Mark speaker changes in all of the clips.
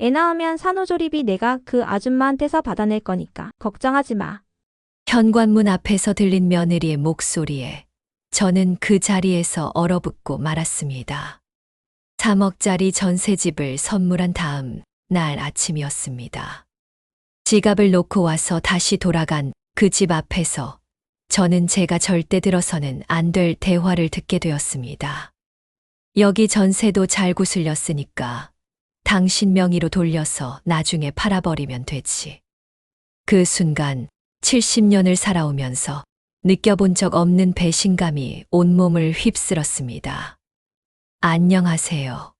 Speaker 1: 애 낳으면 산후조리비 내가 그 아줌마한테서 받아낼 거니까 걱정하지 마.
Speaker 2: 현관문 앞에서 들린 며느리의 목소리에 저는 그 자리에서 얼어붙고 말았습니다. 3억짜리 전셋집을 선물한 다음 날 아침이었습니다. 지갑을 놓고 와서 다시 돌아간 그 집 앞에서 저는 제가 절대 들어서는 안 될 대화를 듣게 되었습니다. 여기 전세도 잘 구슬렸으니까 당신 명의로 돌려서 나중에 팔아버리면 되지. 그 순간 70년을 살아오면서 느껴본 적 없는 배신감이 온몸을 휩쓸었습니다. 안녕하세요.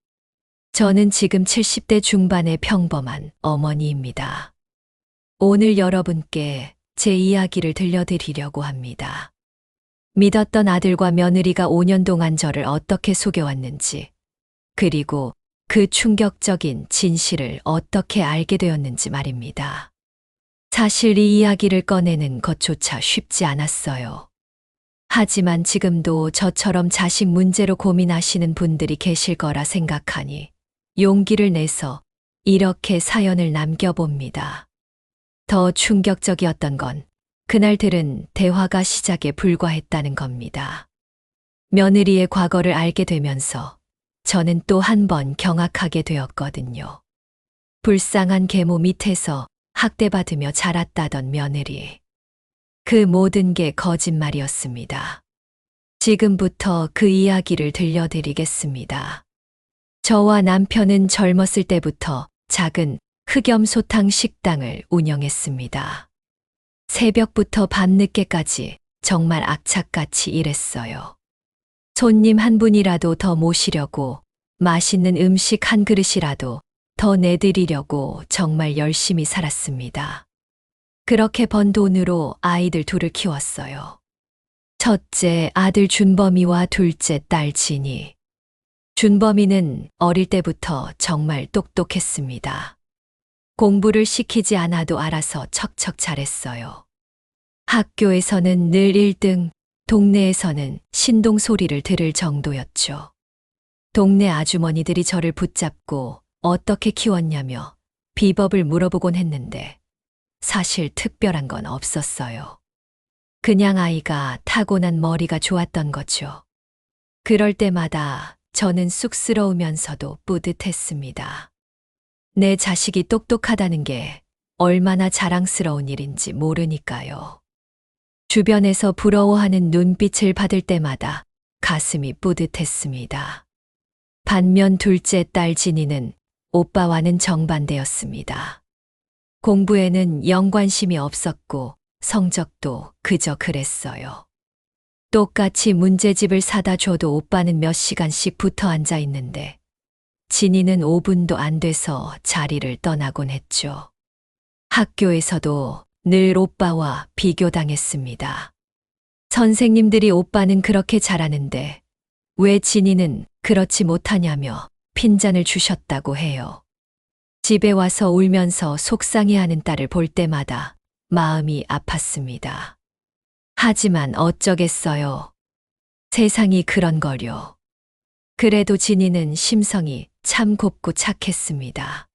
Speaker 2: 저는 지금 70대 중반의 평범한 어머니입니다. 오늘 여러분께 제 이야기를 들려드리려고 합니다. 믿었던 아들과 며느리가 5년 동안 저를 어떻게 속여왔는지, 그리고 그 충격적인 진실을 어떻게 알게 되었는지 말입니다. 사실 이 이야기를 꺼내는 것조차 쉽지 않았어요. 하지만 지금도 저처럼 자식 문제로 고민하시는 분들이 계실 거라 생각하니 용기를 내서 이렇게 사연을 남겨봅니다. 더 충격적이었던 건 그날 들은 대화가 시작에 불과했다는 겁니다. 며느리의 과거를 알게 되면서 저는 또 한 번 경악하게 되었거든요. 불쌍한 계모 밑에서 학대받으며 자랐다던 며느리. 그 모든 게 거짓말이었습니다. 지금부터 그 이야기를 들려드리겠습니다. 저와 남편은 젊었을 때부터 작은 흑염소탕 식당을 운영했습니다. 새벽부터 밤늦게까지 정말 악착같이 일했어요. 손님 한 분이라도 더 모시려고, 맛있는 음식 한 그릇이라도 더 내드리려고 정말 열심히 살았습니다. 그렇게 번 돈으로 아이들 둘을 키웠어요. 첫째 아들 준범이와 둘째 딸 진이. 준범이는 어릴 때부터 정말 똑똑했습니다. 공부를 시키지 않아도 알아서 척척 잘했어요. 학교에서는 늘 1등, 동네에서는 신동 소리를 들을 정도였죠. 동네 아주머니들이 저를 붙잡고 어떻게 키웠냐며 비법을 물어보곤 했는데 사실 특별한 건 없었어요. 그냥 아이가 타고난 머리가 좋았던 거죠. 그럴 때마다 저는 쑥스러우면서도 뿌듯했습니다. 내 자식이 똑똑하다는 게 얼마나 자랑스러운 일인지 모르니까요. 주변에서 부러워하는 눈빛을 받을 때마다 가슴이 뿌듯했습니다. 반면 둘째 딸 진이는 오빠와는 정반대였습니다. 공부에는 영 관심이 없었고 성적도 그저 그랬어요. 똑같이 문제집을 사다 줘도 오빠는 몇 시간씩 붙어 앉아 있는데 진이는 5분도 안 돼서 자리를 떠나곤 했죠. 학교에서도 늘 오빠와 비교당했습니다. 선생님들이 오빠는 그렇게 잘하는데 왜 진이는 그렇지 못하냐며 핀잔을 주셨다고 해요. 집에 와서 울면서 속상해하는 딸을 볼 때마다 마음이 아팠습니다. 하지만 어쩌겠어요. 세상이 그런 거려. 그래도 진이는 심성이 참 곱고 착했습니다.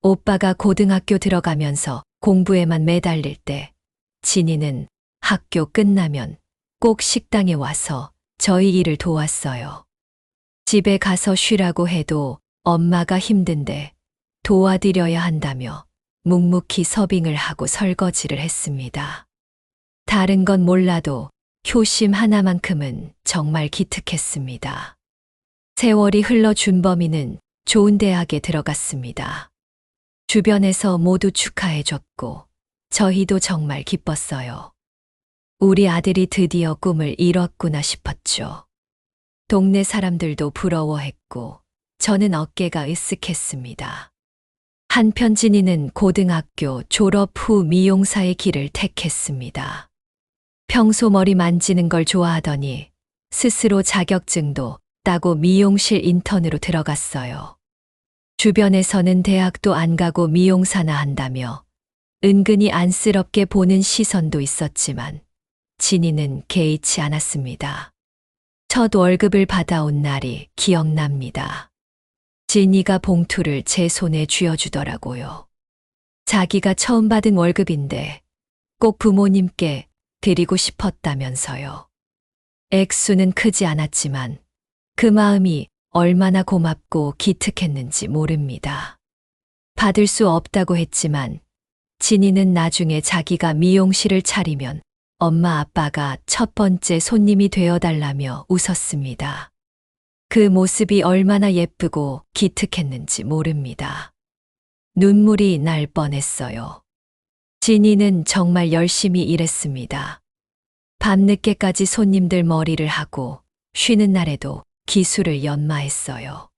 Speaker 2: 오빠가 고등학교 들어가면서 공부에만 매달릴 때 진이는 학교 끝나면 꼭 식당에 와서 저희 일을 도왔어요. 집에 가서 쉬라고 해도 엄마가 힘든데 도와드려야 한다며 묵묵히 서빙을 하고 설거지를 했습니다. 다른 건 몰라도 효심 하나만큼은 정말 기특했습니다. 세월이 흘러 준범이는 좋은 대학에 들어갔습니다. 주변에서 모두 축하해줬고 저희도 정말 기뻤어요. 우리 아들이 드디어 꿈을 이뤘구나 싶었죠. 동네 사람들도 부러워했고 저는 어깨가 으쓱했습니다. 한편 진이는 고등학교 졸업 후 미용사의 길을 택했습니다. 평소 머리 만지는 걸 좋아하더니 스스로 자격증도 따고 미용실 인턴으로 들어갔어요. 주변에서는 대학도 안 가고 미용사나 한다며 은근히 안쓰럽게 보는 시선도 있었지만 진이는 개의치 않았습니다. 첫 월급을 받아온 날이 기억납니다. 진이가 봉투를 제 손에 쥐어주더라고요. 자기가 처음 받은 월급인데 꼭 부모님께 드리고 싶었다면서요. 액수는 크지 않았지만 그 마음이 얼마나 고맙고 기특했는지 모릅니다. 받을 수 없다고 했지만 진이는 나중에 자기가 미용실을 차리면 엄마 아빠가 첫 번째 손님이 되어달라며 웃었습니다. 그 모습이 얼마나 예쁘고 기특했는지 모릅니다. 눈물이 날 뻔했어요. 진이는 정말 열심히 일했습니다. 밤늦게까지 손님들 머리를 하고 쉬는 날에도 기술을 연마했어요.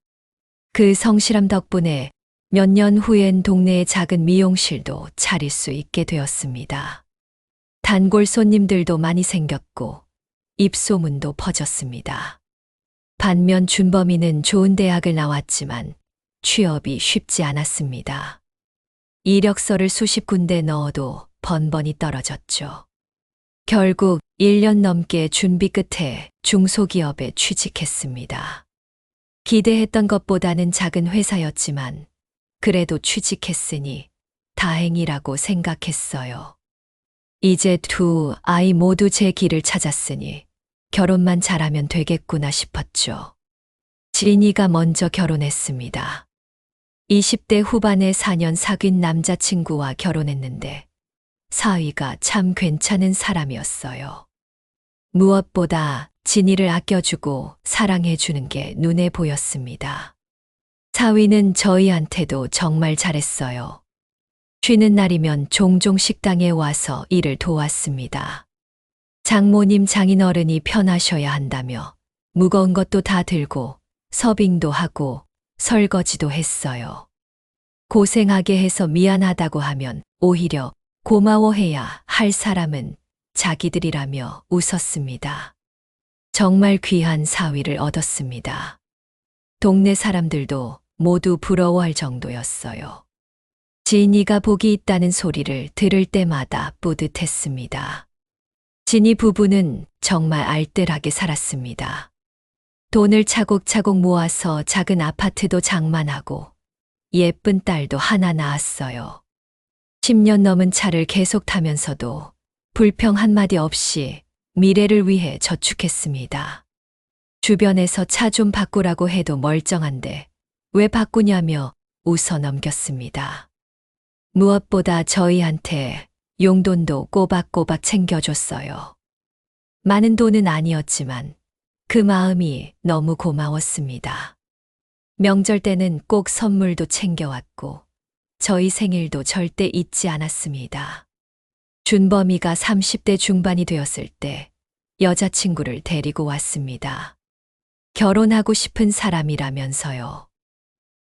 Speaker 2: 그 성실함 덕분에 몇 년 후엔 동네의 작은 미용실도 차릴 수 있게 되었습니다. 단골 손님들도 많이 생겼고 입소문도 퍼졌습니다. 반면 준범이는 좋은 대학을 나왔지만 취업이 쉽지 않았습니다. 이력서를 수십 군데 넣어도 번번이 떨어졌죠. 결국 1년 넘게 준비 끝에 중소기업에 취직했습니다. 기대했던 것보다는 작은 회사였지만 그래도 취직했으니 다행이라고 생각했어요. 이제 두 아이 모두 제 길을 찾았으니 결혼만 잘하면 되겠구나 싶었죠. 진이가 먼저 결혼했습니다. 20대 후반에 4년 사귄 남자친구와 결혼했는데 사위가 참 괜찮은 사람이었어요. 무엇보다 진이를 아껴주고 사랑해주는 게 눈에 보였습니다. 사위는 저희한테도 정말 잘했어요. 쉬는 날이면 종종 식당에 와서 일을 도왔습니다. 장모님 장인어른이 편하셔야 한다며 무거운 것도 다 들고 서빙도 하고 설거지도 했어요. 고생하게 해서 미안하다고 하면 오히려 고마워해야 할 사람은 자기들이라며 웃었습니다. 정말 귀한 사위를 얻었습니다. 동네 사람들도 모두 부러워할 정도였어요. 진이가 복이 있다는 소리를 들을 때마다 뿌듯했습니다. 진이 부부는 정말 알뜰하게 살았습니다. 돈을 차곡차곡 모아서 작은 아파트도 장만하고 예쁜 딸도 하나 낳았어요. 10년 넘은 차를 계속 타면서도 불평 한마디 없이 미래를 위해 저축했습니다. 주변에서 차 좀 바꾸라고 해도 멀쩡한데 왜 바꾸냐며 웃어 넘겼습니다. 무엇보다 저희한테 용돈도 꼬박꼬박 챙겨줬어요. 많은 돈은 아니었지만 그 마음이 너무 고마웠습니다. 명절 때는 꼭 선물도 챙겨왔고 저희 생일도 절대 잊지 않았습니다. 준범이가 30대 중반이 되었을 때 여자친구를 데리고 왔습니다. 결혼하고 싶은 사람이라면서요.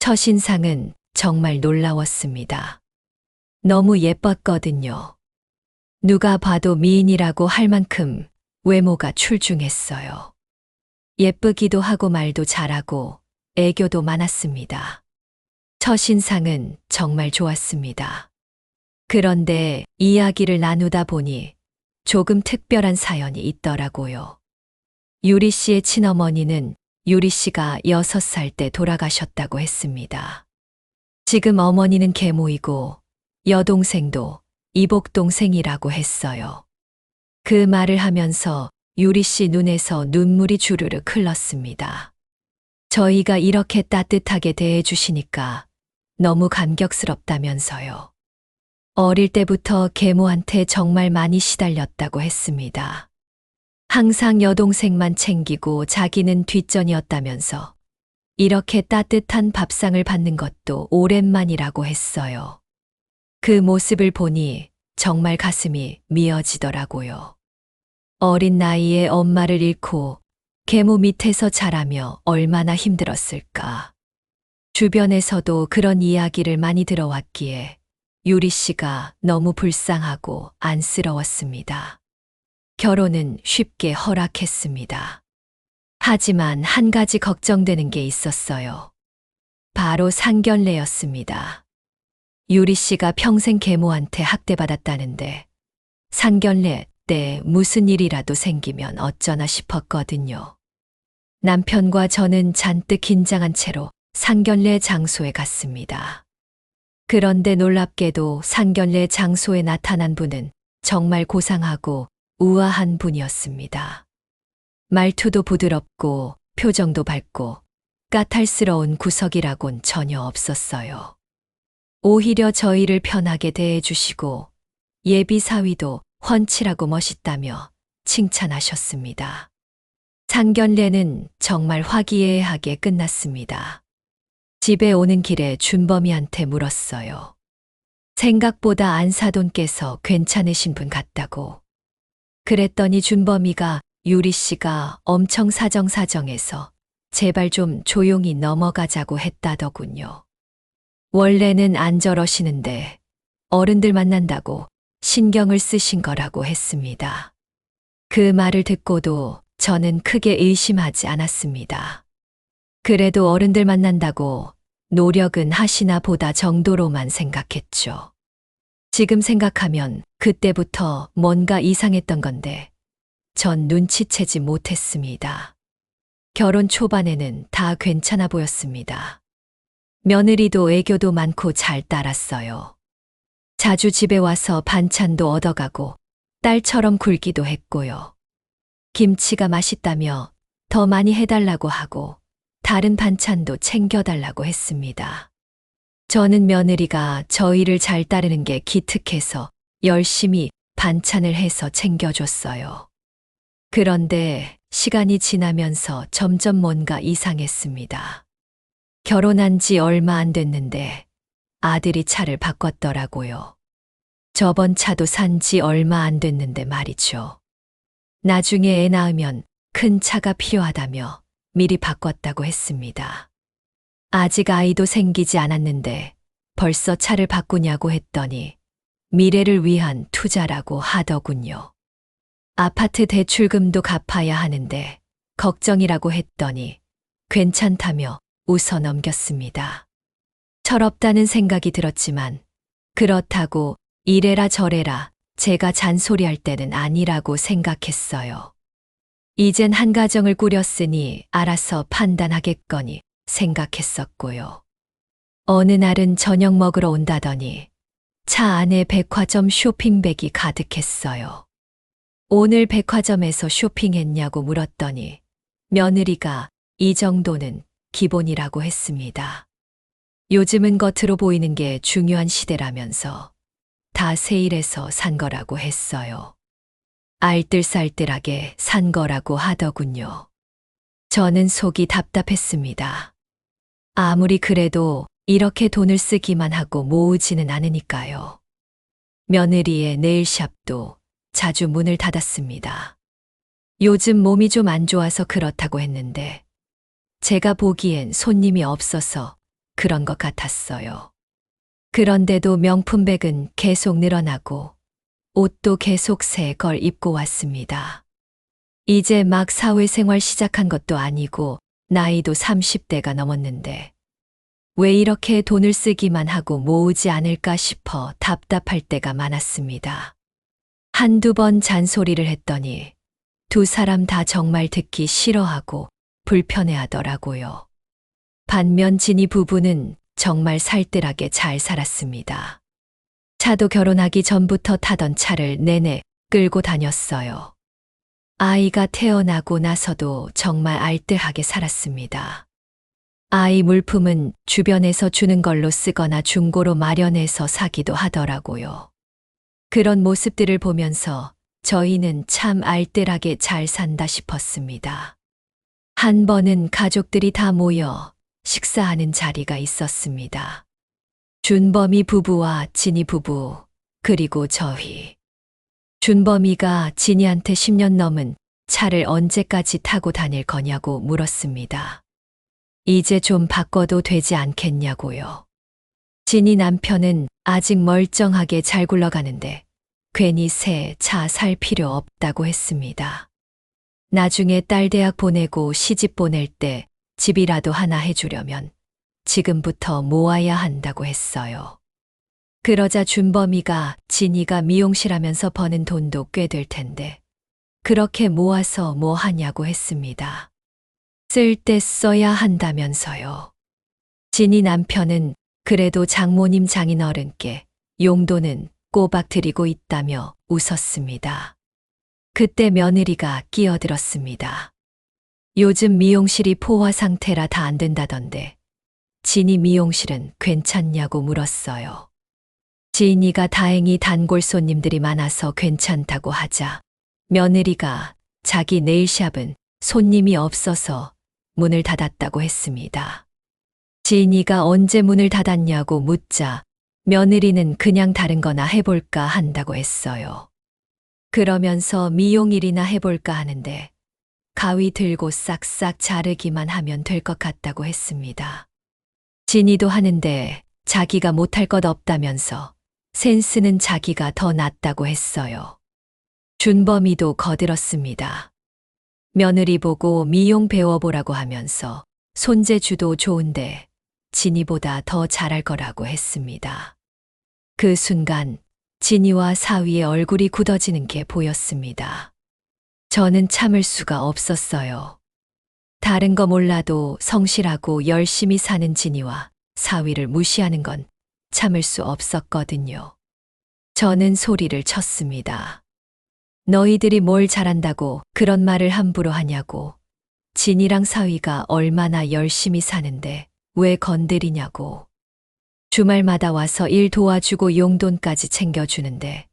Speaker 2: 첫인상은 정말 놀라웠습니다. 너무 예뻤거든요. 누가 봐도 미인이라고 할 만큼 외모가 출중했어요. 예쁘기도 하고 말도 잘하고 애교도 많았습니다. 첫인상은 정말 좋았습니다. 그런데 이야기를 나누다 보니 조금 특별한 사연이 있더라고요. 유리 씨의 친어머니는 유리 씨가 6살 때 돌아가셨다고 했습니다. 지금 어머니는 계모이고 여동생도 이복동생이라고 했어요. 그 말을 하면서 유리 씨 눈에서 눈물이 주르륵 흘렀습니다. 저희가 이렇게 따뜻하게 대해주시니까 너무 감격스럽다면서요. 어릴 때부터 계모한테 정말 많이 시달렸다고 했습니다. 항상 여동생만 챙기고 자기는 뒷전이었다면서 이렇게 따뜻한 밥상을 받는 것도 오랜만이라고 했어요. 그 모습을 보니 정말 가슴이 미어지더라고요. 어린 나이에 엄마를 잃고 계모 밑에서 자라며 얼마나 힘들었을까. 주변에서도 그런 이야기를 많이 들어왔기에 유리 씨가 너무 불쌍하고 안쓰러웠습니다. 결혼은 쉽게 허락했습니다. 하지만 한 가지 걱정되는 게 있었어요. 바로 상견례였습니다. 유리 씨가 평생 계모한테 학대받았다는데 상견례 때 무슨 일이라도 생기면 어쩌나 싶었거든요. 남편과 저는 잔뜩 긴장한 채로 상견례 장소에 갔습니다. 그런데 놀랍게도 상견례 장소에 나타난 분은 정말 고상하고 우아한 분이었습니다. 말투도 부드럽고 표정도 밝고 까탈스러운 구석이라곤 전혀 없었어요. 오히려 저희를 편하게 대해주시고 예비 사위도 훤칠하고 멋있다며 칭찬하셨습니다. 상견례는 정말 화기애애하게 끝났습니다. 집에 오는 길에 준범이한테 물었어요. 생각보다 안사돈께서 괜찮으신 분 같다고. 그랬더니 준범이가 유리 씨가 엄청 사정사정해서 제발 좀 조용히 넘어가자고 했다더군요. 원래는 안 저러시는데 어른들 만난다고 신경을 쓰신 거라고 했습니다. 그 말을 듣고도 저는 크게 의심하지 않았습니다. 그래도 어른들 만난다고 노력은 하시나 보다 정도로만 생각했죠. 지금 생각하면 그때부터 뭔가 이상했던 건데 전 눈치채지 못했습니다. 결혼 초반에는 다 괜찮아 보였습니다. 며느리도 애교도 많고 잘 따랐어요. 자주 집에 와서 반찬도 얻어가고 딸처럼 굴기도 했고요. 김치가 맛있다며 더 많이 해달라고 하고 다른 반찬도 챙겨달라고 했습니다. 저는 며느리가 저희를 잘 따르는 게 기특해서 열심히 반찬을 해서 챙겨줬어요. 그런데 시간이 지나면서 점점 뭔가 이상했습니다. 결혼한 지 얼마 안 됐는데 아들이 차를 바꿨더라고요. 저번 차도 산 지 얼마 안 됐는데 말이죠. 나중에 애 낳으면 큰 차가 필요하다며 미리 바꿨다고 했습니다. 아직 아이도 생기지 않았는데 벌써 차를 바꾸냐고 했더니 미래를 위한 투자라고 하더군요. 아파트 대출금도 갚아야 하는데 걱정이라고 했더니 괜찮다며 웃어 넘겼습니다. 철없다는 생각이 들었지만 그렇다고 이래라 저래라 제가 잔소리할 때는 아니라고 생각했어요. 이젠 한 가정을 꾸렸으니 알아서 판단하겠거니 생각했었고요. 어느 날은 저녁 먹으러 온다더니 차 안에 백화점 쇼핑백이 가득했어요. 오늘 백화점에서 쇼핑했냐고 물었더니 며느리가 이 정도는 기본이라고 했습니다. 요즘은 겉으로 보이는 게 중요한 시대라면서 다 세일해서 산 거라고 했어요. 알뜰살뜰하게 산 거라고 하더군요. 저는 속이 답답했습니다. 아무리 그래도 이렇게 돈을 쓰기만 하고 모으지는 않으니까요. 며느리의 네일샵도 자주 문을 닫았습니다. 요즘 몸이 좀 안 좋아서 그렇다고 했는데 제가 보기엔 손님이 없어서 그런 것 같았어요. 그런데도 명품백은 계속 늘어나고 옷도 계속 새 걸 입고 왔습니다. 이제 막 사회생활 시작한 것도 아니고 나이도 30대가 넘었는데 왜 이렇게 돈을 쓰기만 하고 모으지 않을까 싶어 답답할 때가 많았습니다. 한두 번 잔소리를 했더니 두 사람 다 정말 듣기 싫어하고 불편해하더라고요. 반면 진이 부부는 정말 살뜰하게 잘 살았습니다. 차도 결혼하기 전부터 타던 차를 내내 끌고 다녔어요. 아이가 태어나고 나서도 정말 알뜰하게 살았습니다. 아이 물품은 주변에서 주는 걸로 쓰거나 중고로 마련해서 사기도 하더라고요. 그런 모습들을 보면서 저희는 참 알뜰하게 잘 산다 싶었습니다. 한 번은 가족들이 다 모여 식사하는 자리가 있었습니다. 준범이 부부와 진이 부부, 그리고 저희. 준범이가 진이한테 10년 넘은 차를 언제까지 타고 다닐 거냐고 물었습니다. 이제 좀 바꿔도 되지 않겠냐고요. 진이 남편은 아직 멀쩡하게 잘 굴러가는데 괜히 새 차 살 필요 없다고 했습니다. 나중에 딸 대학 보내고 시집 보낼 때 집이라도 하나 해주려면 지금부터 모아야 한다고 했어요. 그러자 준범이가 진이가 미용실 하면서 버는 돈도 꽤 될 텐데 그렇게 모아서 뭐 하냐고 했습니다. 쓸 때 써야 한다면서요. 진이 남편은 그래도 장모님 장인어른께 용돈은 꼬박 드리고 있다며 웃었습니다. 그때 며느리가 끼어들었습니다. 요즘 미용실이 포화 상태라 다 안 된다던데 진이 미용실은 괜찮냐고 물었어요. 지인이가 다행히 단골 손님들이 많아서 괜찮다고 하자 며느리가 자기 네일샵은 손님이 없어서 문을 닫았다고 했습니다. 지인이가 언제 문을 닫았냐고 묻자 며느리는 그냥 다른 거나 해볼까 한다고 했어요. 그러면서 미용일이나 해볼까 하는데 가위 들고 싹싹 자르기만 하면 될 것 같다고 했습니다. 진이도 하는데 자기가 못할 것 없다면서 센스는 자기가 더 낫다고 했어요. 준범이도 거들었습니다. 며느리 보고 미용 배워보라고 하면서 손재주도 좋은데 진이보다 더 잘할 거라고 했습니다. 그 순간 진이와 사위의 얼굴이 굳어지는 게 보였습니다. 저는 참을 수가 없었어요. 다른 거 몰라도 성실하고 열심히 사는 진이와 사위를 무시하는 건 참을 수 없었거든요. 저는 소리를 쳤습니다. 너희들이 뭘 잘한다고 그런 말을 함부로 하냐고. 진이랑 사위가 얼마나 열심히 사는데 왜 건드리냐고. 주말마다 와서 일 도와주고 용돈까지 챙겨주는데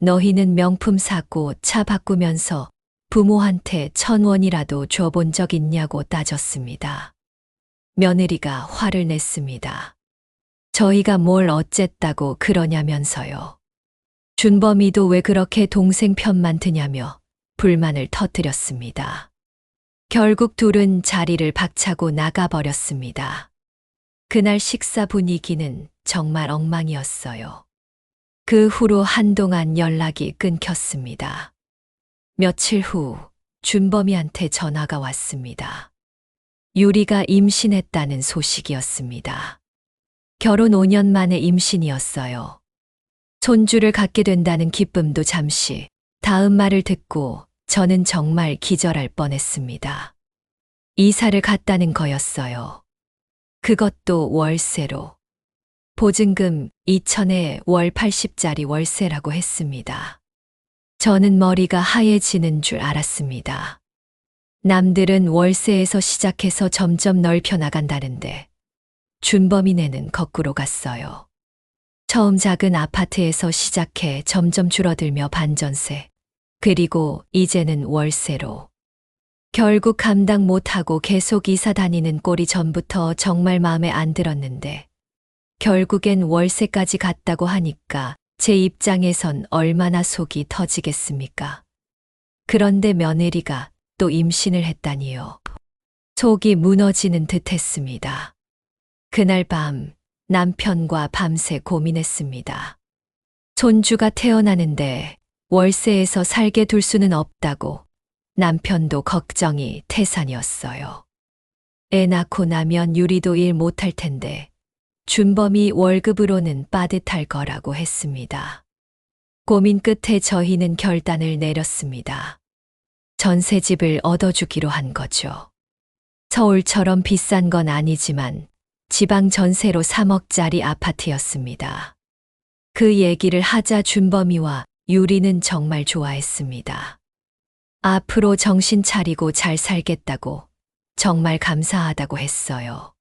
Speaker 2: 너희는 명품 사고 차 바꾸면서 부모한테 1,000원이라도 줘본 적 있냐고 따졌습니다. 며느리가 화를 냈습니다. 저희가 뭘 어쨌다고 그러냐면서요. 준범이도 왜 그렇게 동생 편만 드냐며 불만을 터뜨렸습니다. 결국 둘은 자리를 박차고 나가버렸습니다. 그날 식사 분위기는 정말 엉망이었어요. 그 후로 한동안 연락이 끊겼습니다. 며칠 후 준범이한테 전화가 왔습니다. 유리가 임신했다는 소식이었습니다. 결혼 5년 만에 임신이었어요. 손주를 갖게 된다는 기쁨도 잠시, 다음 말을 듣고 저는 정말 기절할 뻔했습니다. 이사를 갔다는 거였어요. 그것도 월세로. 보증금 2,000에 월 80짜리 월세라고 했습니다. 저는 머리가 하얘지는 줄 알았습니다. 남들은 월세에서 시작해서 점점 넓혀 나간다는데 준범이네는 거꾸로 갔어요. 처음 작은 아파트에서 시작해 점점 줄어들며 반전세, 그리고 이제는 월세로. 결국 감당 못하고 계속 이사 다니는 꼴이 전부터 정말 마음에 안 들었는데 결국엔 월세까지 갔다고 하니까 제 입장에선 얼마나 속이 터지겠습니까? 그런데 며느리가 또 임신을 했다니요. 속이 무너지는 듯 했습니다. 그날 밤 남편과 밤새 고민했습니다. 손주가 태어나는데 월세에서 살게 둘 수는 없다고 남편도 걱정이 태산이었어요. 애 낳고 나면 유리도 일 못할 텐데 준범이 월급으로는 빠듯할 거라고 했습니다. 고민 끝에 저희는 결단을 내렸습니다. 전세집을 얻어주기로 한 거죠. 서울처럼 비싼 건 아니지만 지방 전세로 3억짜리 아파트였습니다. 그 얘기를 하자 준범이와 유리는 정말 좋아했습니다. 앞으로 정신 차리고 잘 살겠다고 정말 감사하다고 했어요.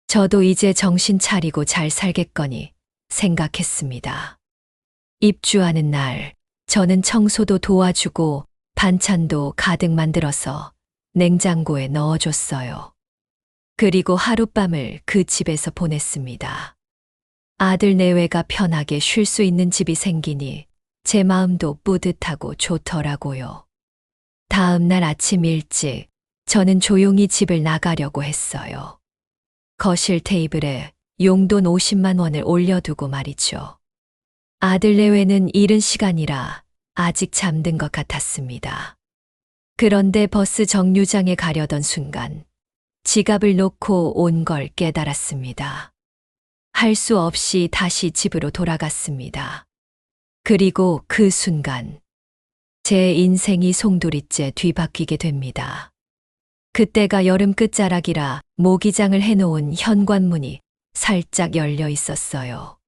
Speaker 2: 저도 이제 정신 차리고 잘 살겠거니 생각했습니다. 입주하는 날 저는 청소도 도와주고 반찬도 가득 만들어서 냉장고에 넣어줬어요. 그리고 하룻밤을 그 집에서 보냈습니다. 아들 내외가 편하게 쉴 수 있는 집이 생기니 제 마음도 뿌듯하고 좋더라고요. 다음 날 아침 일찍 저는 조용히 집을 나가려고 했어요. 거실 테이블에 용돈 50만 원을 올려두고 말이죠. 아들 내외는 이른 시간이라 아직 잠든 것 같았습니다. 그런데 버스 정류장에 가려던 순간 지갑을 놓고 온 걸 깨달았습니다. 할 수 없이 다시 집으로 돌아갔습니다. 그리고 그 순간 제 인생이 송두리째 뒤바뀌게 됩니다. 그때가 여름 끝자락이라 모기장을 해놓은 현관문이 살짝 열려 있었어요.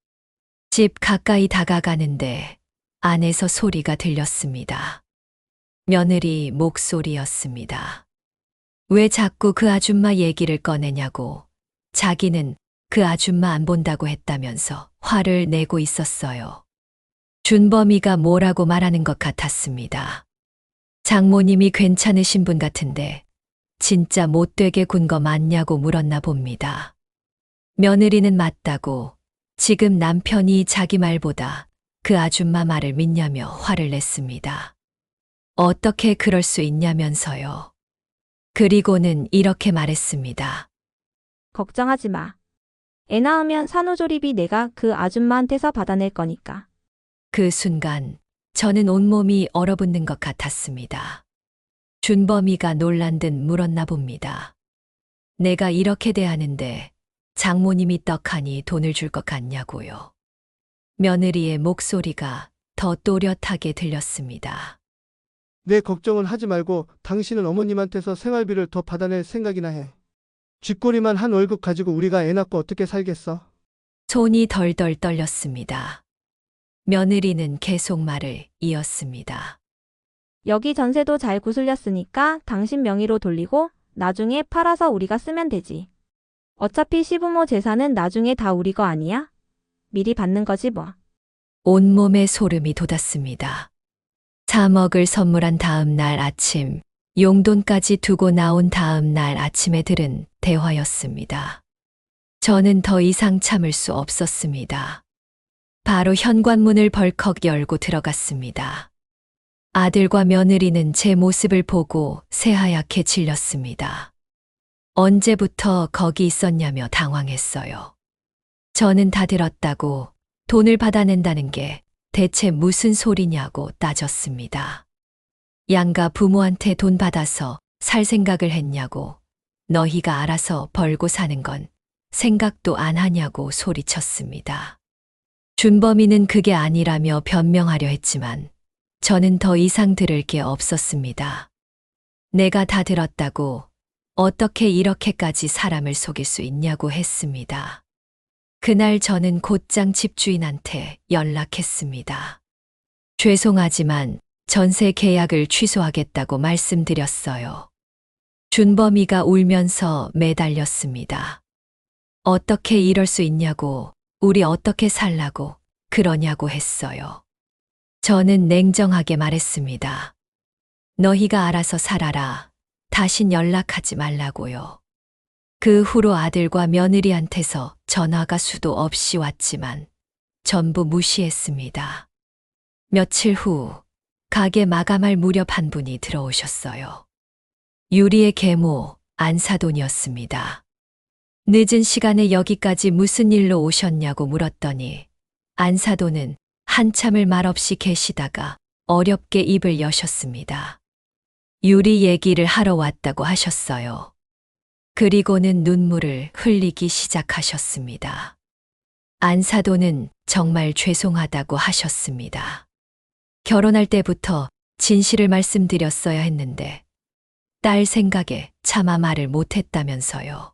Speaker 2: 집 가까이 다가가는데 안에서 소리가 들렸습니다. 며느리 목소리였습니다. 왜 자꾸 그 아줌마 얘기를 꺼내냐고. 자기는 그 아줌마 안 본다고 했다면서 화를 내고 있었어요. 준범이가 뭐라고 말하는 것 같았습니다. 장모님이 괜찮으신 분 같은데 진짜 못되게 군 거 맞냐고 물었나 봅니다. 며느리는 맞다고 지금 남편이 자기 말보다 그 아줌마 말을 믿냐며 화를 냈습니다. 어떻게 그럴 수 있냐면서요. 그리고는 이렇게 말했습니다.
Speaker 1: 걱정하지 마. 애 낳으면 산후조리비 내가 그 아줌마한테서 받아낼 거니까.
Speaker 2: 그 순간 저는 온몸이 얼어붙는 것 같았습니다. 준범이가 놀란 듯 물었나 봅니다. 내가 이렇게 대하는데 장모님이 떡하니 돈을 줄 것 같냐고요. 며느리의 목소리가 더 또렷하게 들렸습니다.
Speaker 3: 내 걱정은 하지 말고 당신은 어머님한테서 생활비를 더 받아낼 생각이나 해. 쥐꼬리만 한 월급 가지고 우리가 애 낳고 어떻게 살겠어?
Speaker 2: 손이 덜덜 떨렸습니다. 며느리는 계속 말을 이었습니다.
Speaker 1: 여기 전세도 잘 구슬렸으니까 당신 명의로 돌리고 나중에 팔아서 우리가 쓰면 되지. 어차피 시부모 재산은 나중에 다 우리 거 아니야? 미리 받는 거지 뭐.
Speaker 2: 온몸에 소름이 돋았습니다. 3억을 선물한 다음 날 아침, 용돈까지 두고 나온 다음 날 아침에 들은 대화였습니다. 저는 더 이상 참을 수 없었습니다. 바로 현관문을 벌컥 열고 들어갔습니다. 아들과 며느리는 제 모습을 보고 새하얗게 질렸습니다. 언제부터 거기 있었냐며 당황했어요. 저는 다 들었다고 돈을 받아낸다는 게 대체 무슨 소리냐고 따졌습니다. 양가 부모한테 돈 받아서 살 생각을 했냐고, 너희가 알아서 벌고 사는 건 생각도 안 하냐고 소리쳤습니다. 준범이는 그게 아니라며 변명하려 했지만 저는 더 이상 들을 게 없었습니다. 내가 다 들었다고 어떻게 이렇게까지 사람을 속일 수 있냐고 했습니다. 그날 저는 곧장 집주인한테 연락했습니다. 죄송하지만 전세 계약을 취소하겠다고 말씀드렸어요. 준범이가 울면서 매달렸습니다. 어떻게 이럴 수 있냐고, 우리 어떻게 살라고 그러냐고 했어요. 저는 냉정하게 말했습니다. 너희가 알아서 살아라. 다신 연락하지 말라고요. 그 후로 아들과 며느리한테서 전화가 수도 없이 왔지만 전부 무시했습니다. 며칠 후 가게 마감할 무렵 한 분이 들어오셨어요. 유리의 계모 안사돈이었습니다. 늦은 시간에 여기까지 무슨 일로 오셨냐고 물었더니 안사돈은 한참을 말없이 계시다가 어렵게 입을 여셨습니다. 유리 얘기를 하러 왔다고 하셨어요. 그리고는 눈물을 흘리기 시작하셨습니다. 안사돈은 정말 죄송하다고 하셨습니다. 결혼할 때부터 진실을 말씀드렸어야 했는데 딸 생각에 차마 말을 못했다면서요.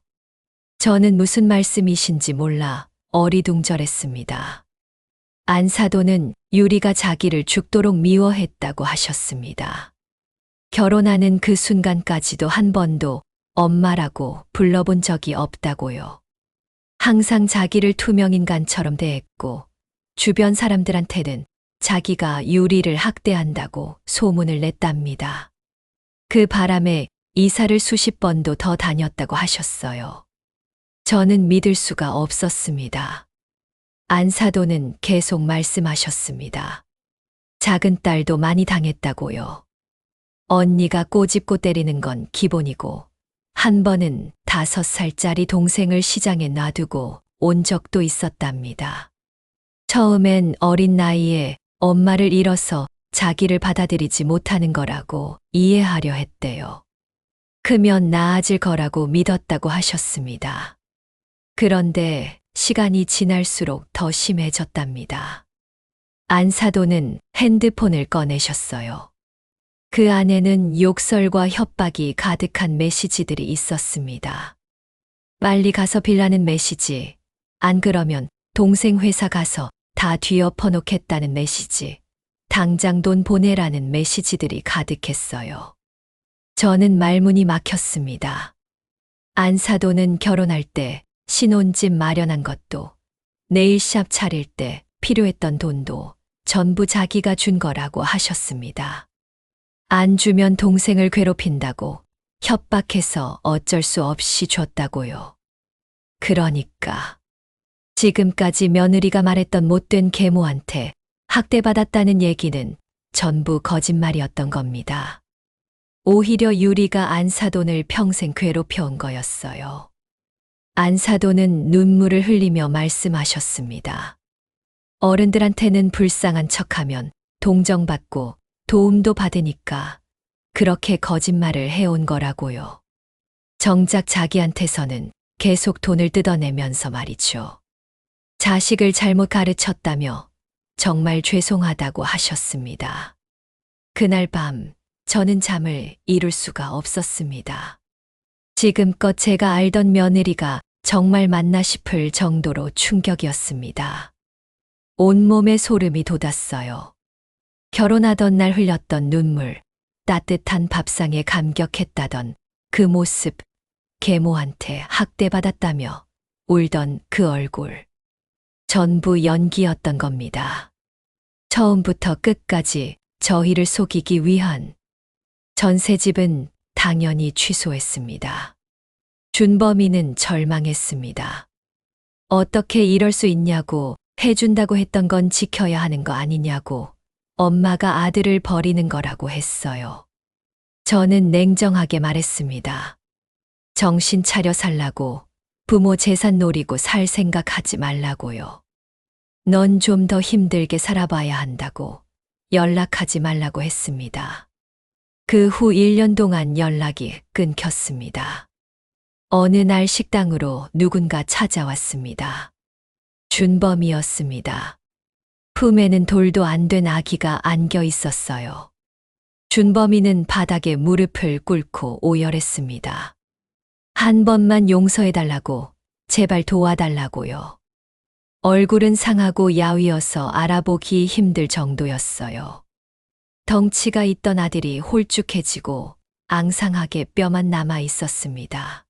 Speaker 2: 저는 무슨 말씀이신지 몰라 어리둥절했습니다. 안사돈은 유리가 자기를 죽도록 미워했다고 하셨습니다. 결혼하는 그 순간까지도 한 번도 엄마라고 불러본 적이 없다고요. 항상 자기를 투명인간처럼 대했고 주변 사람들한테는 자기가 유리를 학대한다고 소문을 냈답니다. 그 바람에 이사를 수십 번도 더 다녔다고 하셨어요. 저는 믿을 수가 없었습니다. 안사돈은 계속 말씀하셨습니다. 작은 딸도 많이 당했다고요. 언니가 꼬집고 때리는 건 기본이고 한 번은 5살짜리 동생을 시장에 놔두고 온 적도 있었답니다. 처음엔 어린 나이에 엄마를 잃어서 자기를 받아들이지 못하는 거라고 이해하려 했대요. 크면 나아질 거라고 믿었다고 하셨습니다. 그런데 시간이 지날수록 더 심해졌답니다. 안사돈은 핸드폰을 꺼내셨어요. 그 안에는 욕설과 협박이 가득한 메시지들이 있었습니다. 빨리 가서 빌라는 메시지, 안 그러면 동생 회사 가서 다 뒤엎어 놓겠다는 메시지, 당장 돈 보내라는 메시지들이 가득했어요. 저는 말문이 막혔습니다. 안사돈은 결혼할 때 신혼집 마련한 것도, 네일샵 차릴 때 필요했던 돈도 전부 자기가 준 거라고 하셨습니다. 안 주면 동생을 괴롭힌다고 협박해서 어쩔 수 없이 줬다고요. 그러니까 지금까지 며느리가 말했던 못된 계모한테 학대받았다는 얘기는 전부 거짓말이었던 겁니다. 오히려 유리가 안사돈을 평생 괴롭혀온 거였어요. 안사돈은 눈물을 흘리며 말씀하셨습니다. 어른들한테는 불쌍한 척하면 동정받고 도움도 받으니까 그렇게 거짓말을 해온 거라고요. 정작 자기한테서는 계속 돈을 뜯어내면서 말이죠. 자식을 잘못 가르쳤다며 정말 죄송하다고 하셨습니다. 그날 밤 저는 잠을 이룰 수가 없었습니다. 지금껏 제가 알던 며느리가 정말 맞나 싶을 정도로 충격이었습니다. 온몸에 소름이 돋았어요. 결혼하던 날 흘렸던 눈물, 따뜻한 밥상에 감격했다던 그 모습, 계모한테 학대받았다며 울던 그 얼굴. 전부 연기였던 겁니다. 처음부터 끝까지 저희를 속이기 위한. 전셋집은 당연히 취소했습니다. 준범이는 절망했습니다. 어떻게 이럴 수 있냐고, 해준다고 했던 건 지켜야 하는 거 아니냐고, 엄마가 아들을 버리는 거라고 했어요. 저는 냉정하게 말했습니다. 정신 차려 살라고, 부모 재산 노리고 살 생각하지 말라고요. 넌 좀 더 힘들게 살아봐야 한다고, 연락하지 말라고 했습니다. 그 후 1년 동안 연락이 끊겼습니다. 어느 날 식당으로 누군가 찾아왔습니다. 준범이었습니다. 품에는 돌도 안 된 아기가 안겨 있었어요. 준범이는 바닥에 무릎을 꿇고 오열했습니다. 한 번만 용서해달라고, 제발 도와달라고요. 얼굴은 상하고 야위어서 알아보기 힘들 정도였어요. 덩치가 있던 아들이 홀쭉해지고 앙상하게 뼈만 남아 있었습니다.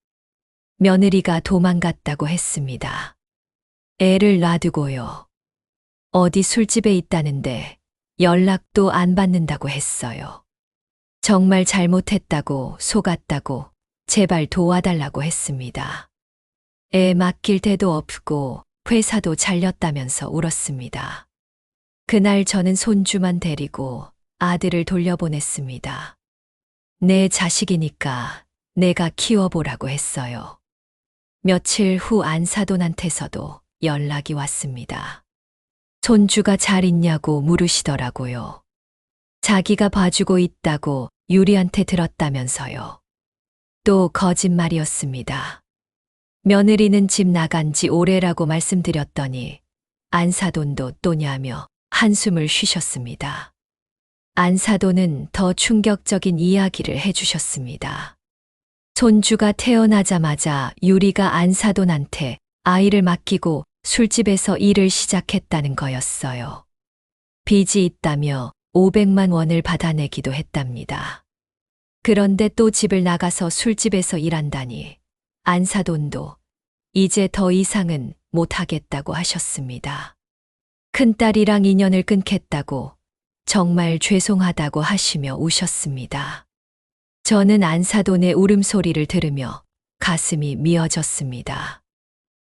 Speaker 2: 며느리가 도망갔다고 했습니다. 애를 놔두고요. 어디 술집에 있다는데 연락도 안 받는다고 했어요. 정말 잘못했다고, 속았다고, 제발 도와달라고 했습니다. 애 맡길 데도 없고 회사도 잘렸다면서 울었습니다. 그날 저는 손주만 데리고 아들을 돌려보냈습니다. 내 자식이니까 내가 키워보라고 했어요. 며칠 후 안사돈한테서도 연락이 왔습니다. 손주가 잘 있냐고 물으시더라고요. 자기가 봐주고 있다고 유리한테 들었다면서요. 또 거짓말이었습니다. 며느리는 집 나간 지 오래라고 말씀드렸더니 안사돈도 또냐며 한숨을 쉬셨습니다. 안사돈은 더 충격적인 이야기를 해주셨습니다. 손주가 태어나자마자 유리가 안사돈한테 아이를 맡기고 술집에서 일을 시작했다는 거였어요. 빚이 있다며 500만 원을 받아내기도 했답니다. 그런데 또 집을 나가서 술집에서 일한다니 안사돈도 이제 더 이상은 못하겠다고 하셨습니다. 큰딸이랑 인연을 끊겠다고, 정말 죄송하다고 하시며 우셨습니다. 저는 안사돈의 울음소리를 들으며 가슴이 미어졌습니다.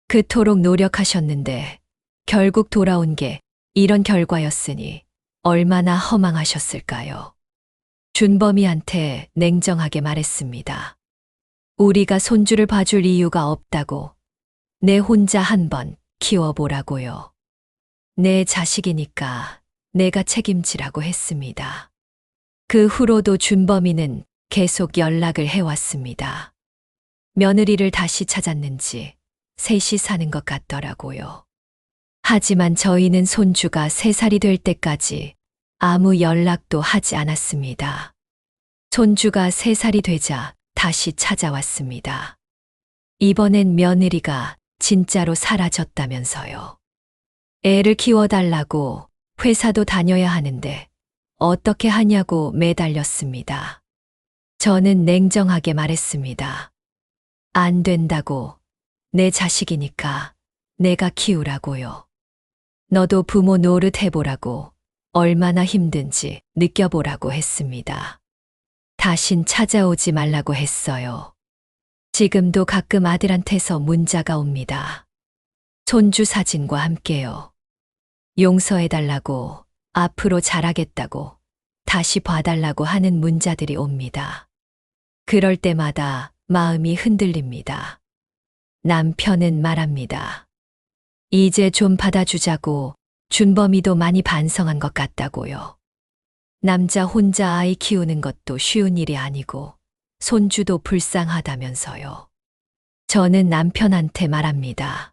Speaker 2: 그토록 노력하셨는데 결국 돌아온 게 이런 결과였으니 얼마나 허망하셨을까요? 준범이한테 냉정하게 말했습니다. 우리가 손주를 봐줄 이유가 없다고, 내 혼자 한번 키워보라고요. 내 자식이니까 내가 책임지라고 했습니다. 그 후로도 준범이는 계속 연락을 해왔습니다. 며느리를 다시 찾았는지 셋이 사는 것 같더라고요. 하지만 저희는 손주가 3살이 될 때까지 아무 연락도 하지 않았습니다. 손주가 3살이 되자 다시 찾아왔습니다. 이번엔 며느리가 진짜로 사라졌다면서요. 애를 키워달라고 회사도 다녀야 하는데 어떻게 하냐고 매달렸습니다. 저는 냉정하게 말했습니다. 안 된다고. 내 자식이니까 내가 키우라고요. 너도 부모 노릇 해보라고, 얼마나 힘든지 느껴보라고 했습니다. 다신 찾아오지 말라고 했어요. 지금도 가끔 아들한테서 문자가 옵니다. 손주 사진과 함께요. 용서해달라고, 앞으로 잘하겠다고, 다시 봐달라고 하는 문자들이 옵니다. 그럴 때마다 마음이 흔들립니다. 남편은 말합니다. 이제 좀 받아주자고. 준범이도 많이 반성한 것 같다고요. 남자 혼자 아이 키우는 것도 쉬운 일이 아니고 손주도 불쌍하다면서요. 저는 남편한테 말합니다.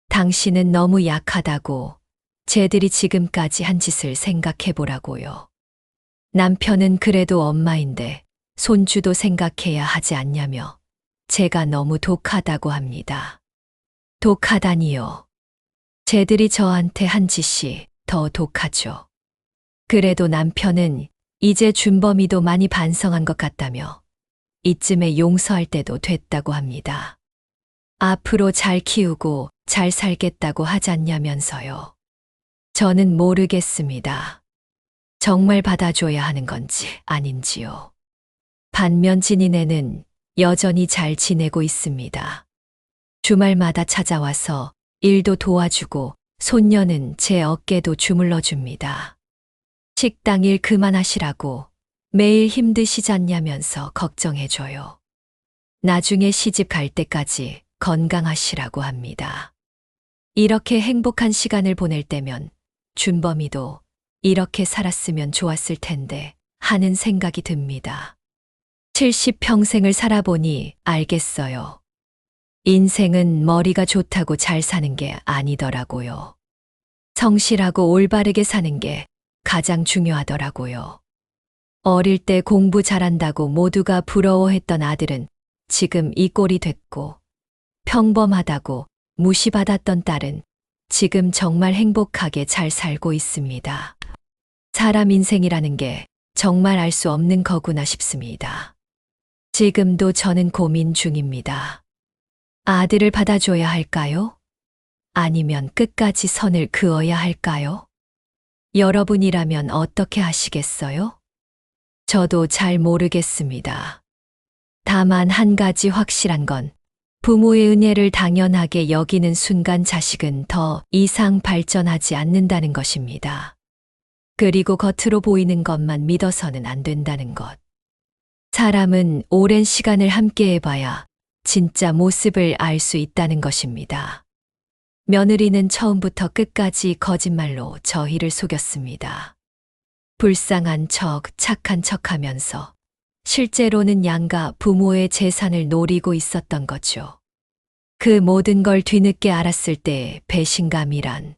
Speaker 2: 당신은 너무 약하다고. 쟤들이 지금까지 한 짓을 생각해보라고요. 남편은 그래도 엄마인데 손주도 생각해야 하지 않냐며 제가 너무 독하다고 합니다. 독하다니요. 쟤들이 저한테 한 짓이 더 독하죠. 그래도 남편은 이제 준범이도 많이 반성한 것 같다며 이쯤에 용서할 때도 됐다고 합니다. 앞으로 잘 키우고 잘 살겠다고 하잖냐면서요. 저는 모르겠습니다. 정말 받아줘야 하는 건지 아닌지요. 반면 진이네는 여전히 잘 지내고 있습니다. 주말마다 찾아와서 일도 도와주고 손녀는 제 어깨도 주물러 줍니다. 식당 일 그만하시라고, 매일 힘드시잖냐면서 걱정해줘요. 나중에 시집 갈 때까지 건강하시라고 합니다. 이렇게 행복한 시간을 보낼 때면 준범이도 이렇게 살았으면 좋았을 텐데 하는 생각이 듭니다. 70평생을 살아보니 알겠어요. 인생은 머리가 좋다고 잘 사는 게 아니더라고요. 성실하고 올바르게 사는 게 가장 중요하더라고요. 어릴 때 공부 잘한다고 모두가 부러워했던 아들은 지금 이 꼴이 됐고, 평범하다고 무시받았던 딸은 지금 정말 행복하게 잘 살고 있습니다. 사람 인생이라는 게 정말 알 수 없는 거구나 싶습니다. 지금도 저는 고민 중입니다. 아들을 받아줘야 할까요? 아니면 끝까지 선을 그어야 할까요? 여러분이라면 어떻게 하시겠어요? 저도 잘 모르겠습니다. 다만 한 가지 확실한 건 부모의 은혜를 당연하게 여기는 순간 자식은 더 이상 발전하지 않는다는 것입니다. 그리고 겉으로 보이는 것만 믿어서는 안 된다는 것. 사람은 오랜 시간을 함께 해봐야 진짜 모습을 알 수 있다는 것입니다. 며느리는 처음부터 끝까지 거짓말로 저희를 속였습니다. 불쌍한 척, 착한 척 하면서 실제로는 양가 부모의 재산을 노리고 있었던 거죠. 그 모든 걸 뒤늦게 알았을 때 배신감이란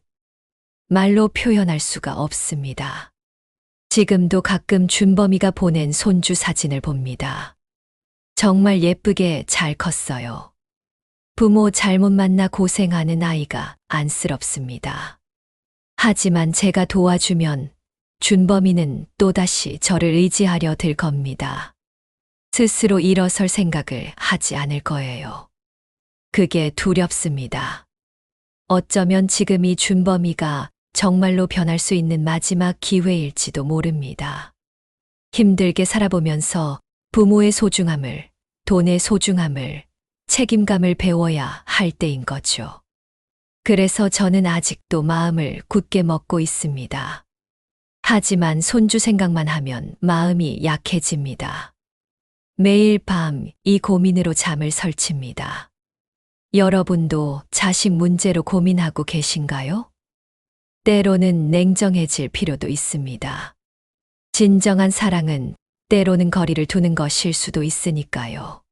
Speaker 2: 말로 표현할 수가 없습니다. 지금도 가끔 준범이가 보낸 손주 사진을 봅니다. 정말 예쁘게 잘 컸어요. 부모 잘못 만나 고생하는 아이가 안쓰럽습니다. 하지만 제가 도와주면 준범이는 또다시 저를 의지하려 들 겁니다. 스스로 일어설 생각을 하지 않을 거예요. 그게 두렵습니다. 어쩌면 지금이 준범이가 정말로 변할 수 있는 마지막 기회일지도 모릅니다. 힘들게 살아보면서 부모의 소중함을, 돈의 소중함을, 책임감을 배워야 할 때인 거죠. 그래서 저는 아직도 마음을 굳게 먹고 있습니다. 하지만 손주 생각만 하면 마음이 약해집니다. 매일 밤 이 고민으로 잠을 설칩니다. 여러분도 자식 문제로 고민하고 계신가요? 때로는 냉정해질 필요도 있습니다. 진정한 사랑은 때로는 거리를 두는 것일 수도 있으니까요.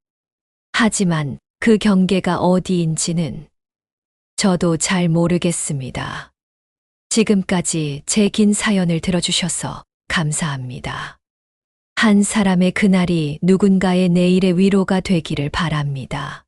Speaker 2: 하지만 그 경계가 어디인지는 저도 잘 모르겠습니다. 지금까지 제 긴 사연을 들어주셔서 감사합니다. 한 사람의 그날이 누군가의 내일의 위로가 되기를 바랍니다.